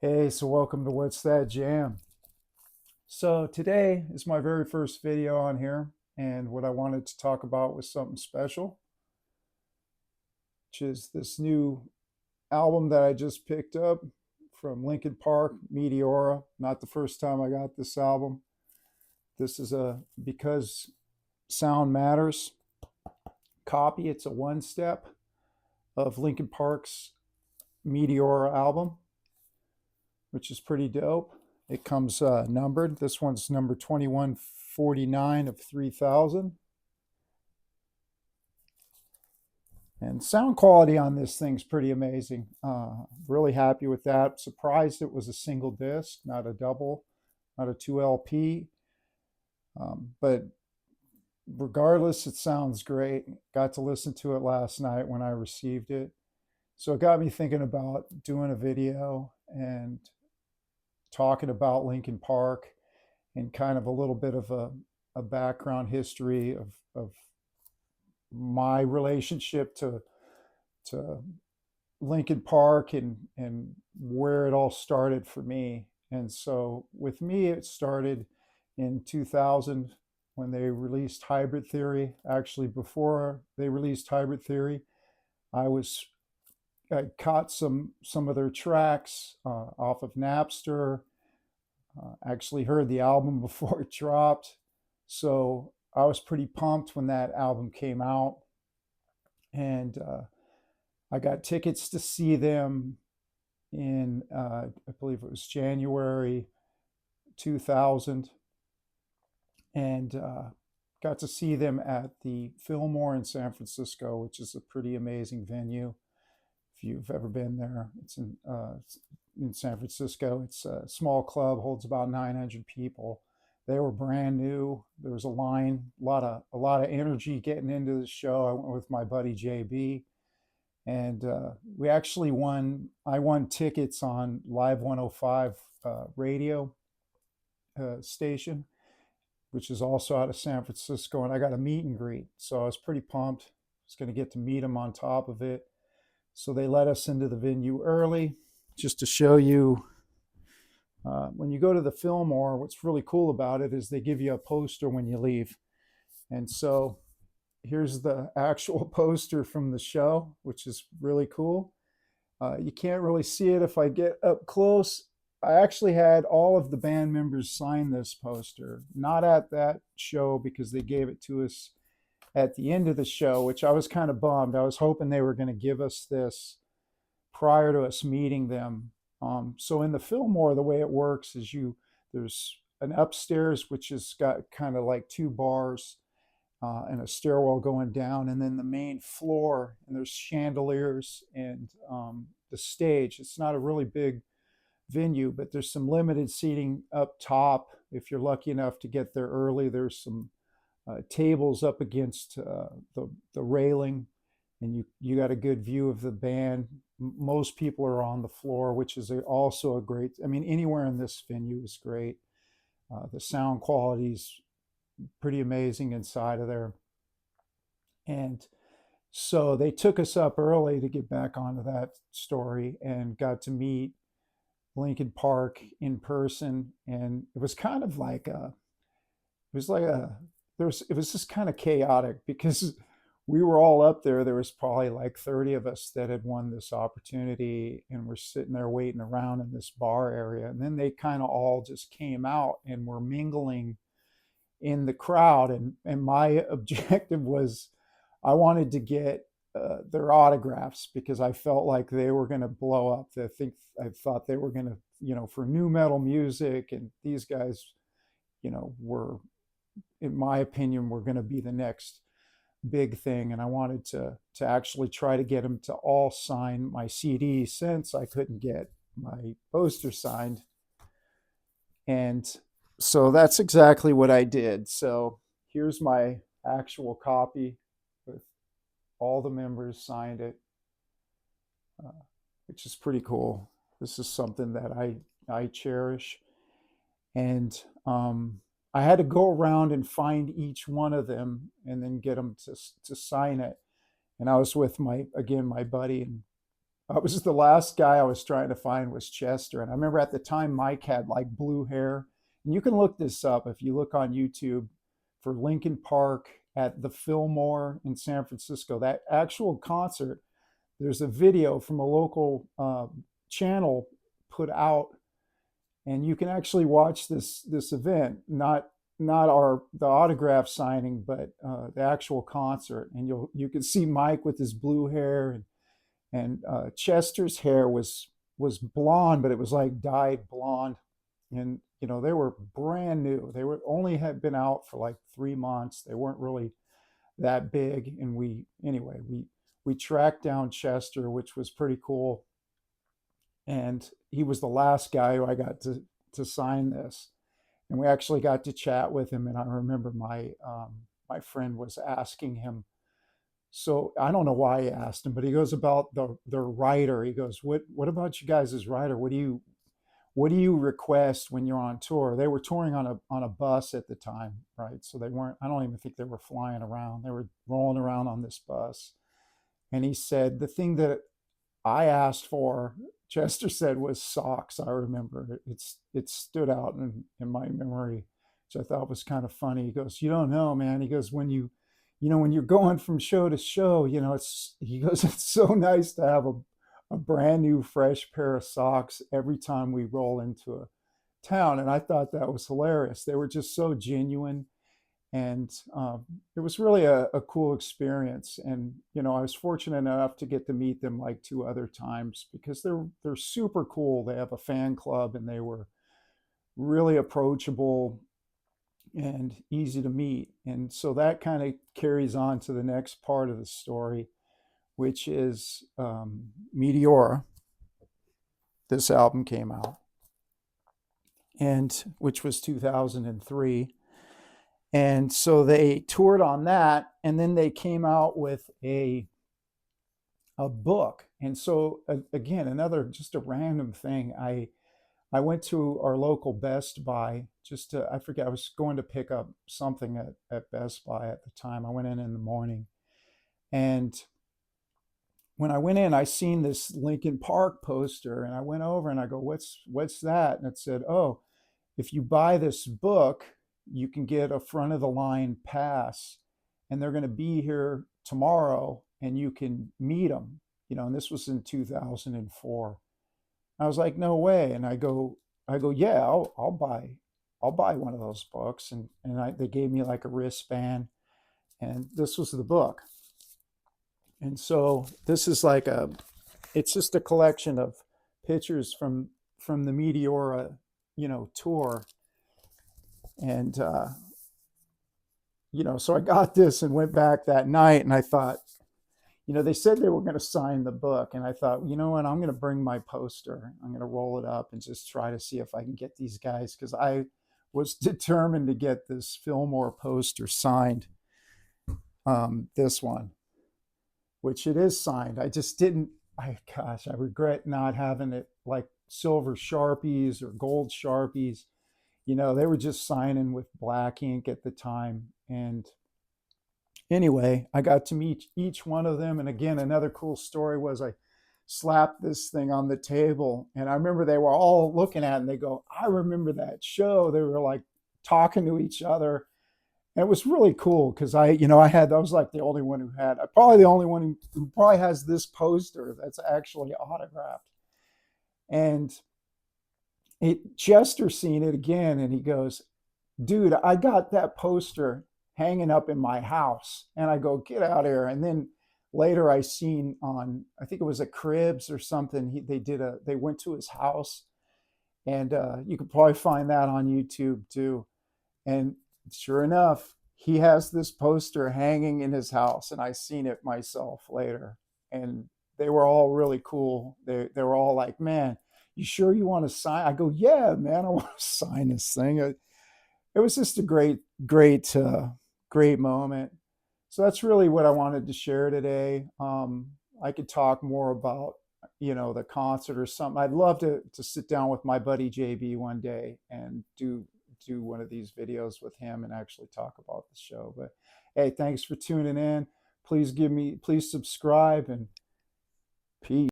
Hey, so welcome to What's That Jam? So today is my very first video on here, and what I wanted to talk about was something special, which is this new album that I just picked up from Linkin Park Meteora. Not the first time I got this album. This is a Because Sound Matters copy. It's a one step of Linkin Park's Meteora album, which is pretty dope. It comes numbered. This one's number 2149 of 3000. And sound quality on this thing's pretty amazing. Really happy with that. Surprised it was a single disc, not a double, not a 2 LP. But regardless, it sounds great. Got to listen to it last night when I received it. So it got me thinking about doing a video and talking about Linkin Park and kind of a little bit of a background history of my relationship to Linkin Park and where it all started for me. And so with me, it started in 2000 when they released Hybrid Theory. Actually, before they released Hybrid Theory, I was I caught some of their tracks off of Napster. Actually heard the album before it dropped, so I was pretty pumped when that album came out, and I got tickets to see them in I believe it was January 2000, and got to see them at the Fillmore in San Francisco, which is a pretty amazing venue. If you've ever been there, it's in San Francisco. It's a small club, holds about 900 people. They were brand new. There was a line, a lot of energy getting into the show. I went with my buddy JB, and we actually won. I won tickets on Live 105 radio station, which is also out of San Francisco, and I got a meet and greet. So I was pretty pumped. I was going to get to meet him on top of it. So they let us into the venue early just to show you. When you go to the Fillmore, what's really cool about it is they give you a poster when you leave. And so here's the actual poster from the show, which is really cool. You can't really see it if I get up close. I actually had all of the band members sign this poster, not at that show because they gave it to us at the end of the show, which I was kind of bummed. I was hoping they were going to give us this prior to us meeting them. So in the Fillmore, the way it works is there's an upstairs which has got kind of like two bars and a stairwell going down, and then the main floor, and there's chandeliers and the stage. It's not a really big venue, but there's some limited seating up top. If you're lucky enough to get there early, there's some tables up against the railing, and you got a good view of the band. Most people are on the floor, which is also a great. I mean, anywhere in this venue is great. The sound quality's pretty amazing inside of there, and so they took us up early to get back onto that story and got to meet Linkin Park in person, and it was kind of like it was like a it was just kind of chaotic because we were all up there. There was probably like 30 of us that had won this opportunity, and we're sitting there waiting around in this bar area, and then they kind of all just came out and were mingling in the crowd, and my objective was I wanted to get their autographs because I felt like they were going to blow up. I thought they were going to, for new metal music, and these guys, were, in my opinion, were going to be the next big thing. And I wanted to actually try to get them to all sign my CD since I couldn't get my poster signed. And so that's exactly what I did. So here's my actual copy with all the members signed it, uh, which is pretty cool. This is something that I cherish. And I had to go around and find each one of them and then get them to sign it. And I was with my buddy, and I was the last guy I was trying to find was Chester. And I remember at the time Mike had like blue hair. And you can look this up if you look on YouTube for Linkin Park at the Fillmore in San Francisco. That actual concert, there's a video from a local channel put out, and you can actually watch this event, not our the autograph signing, but the actual concert. And you can see Mike with his blue hair, and Chester's hair was blonde, but it was like dyed blonde. And they were brand new. They were only had been out for like 3 months. They weren't really that big. And we tracked down Chester, which was pretty cool. And he was the last guy who I got to sign this. And we actually got to chat with him. And I remember my friend was asking him. So I don't know why he asked him, but he goes about the writer. He goes, "What about you guys as writer? What do you request when you're on tour?" They were touring on a bus at the time, right? So they weren't. I don't even think they were flying around. They were rolling around on this bus. And he said the thing that I asked for, Chester said, was socks. I remember it stood out in my memory, which I thought was kind of funny. He goes, "You don't know, man." He goes, when you're going from show to show, he goes, "It's so nice to have a brand new, fresh pair of socks every time we roll into a town." And I thought that was hilarious. They were just so genuine. And it was really a cool experience. And I was fortunate enough to get to meet them like 2 other times because they're super cool. They have a fan club, and they were really approachable and easy to meet. And so that kind of carries on to the next part of the story, which is Meteora. This album came out, and which was 2003. And so they toured on that, and then they came out with a book. And so again, another just a random thing. I went to our local Best Buy I forget, I was going to pick up something at Best Buy at the time. I went in the morning, and when I went in, I seen this Linkin Park poster, and I went over and I go, "What's that?" And it said, "Oh, if you buy this book, you can get a front of the line pass, and they're going to be here tomorrow, and you can meet them." And this was in 2004. I was like, "No way!" And I go, "Yeah, I'll buy one of those books." And they gave me like a wristband, and this was the book. And so this is it's just a collection of pictures from the Meteora, tour. And so I got this and went back that night, and I thought, they said they were going to sign the book, and I thought, you know what, I'm going to bring my poster. I'm going to roll it up and just try to see if I can get these guys, because I was determined to get this Fillmore poster signed. This one, which it is signed. I just didn't. I regret not having it like silver Sharpies or gold Sharpies. They were just signing with black ink at the time. And anyway, I got to meet each one of them. And again, another cool story was I slapped this thing on the table, and I remember they were all looking at it, and they go, "I remember that show." They were like talking to each other. And it was really cool because I was like the only one who had, probably the only one who probably has this poster that's actually autographed. And Chester seen it again, and he goes, "Dude, I got that poster hanging up in my house." And I go, "Get out of here." And then later I seen on, I think it was a Cribs or something, they went to his house, and you could probably find that on YouTube too. And sure enough, he has this poster hanging in his house, and I seen it myself later. And they were all really cool. They were all like, "Man, you sure you want to sign?" I go, "Yeah, man, I want to sign this thing." It was just a great moment. So that's really what I wanted to share today. I could talk more about the concert or something. I'd love to sit down with my buddy JB one day and do one of these videos with him and actually talk about the show. But hey, thanks for tuning in. Please subscribe, and peace.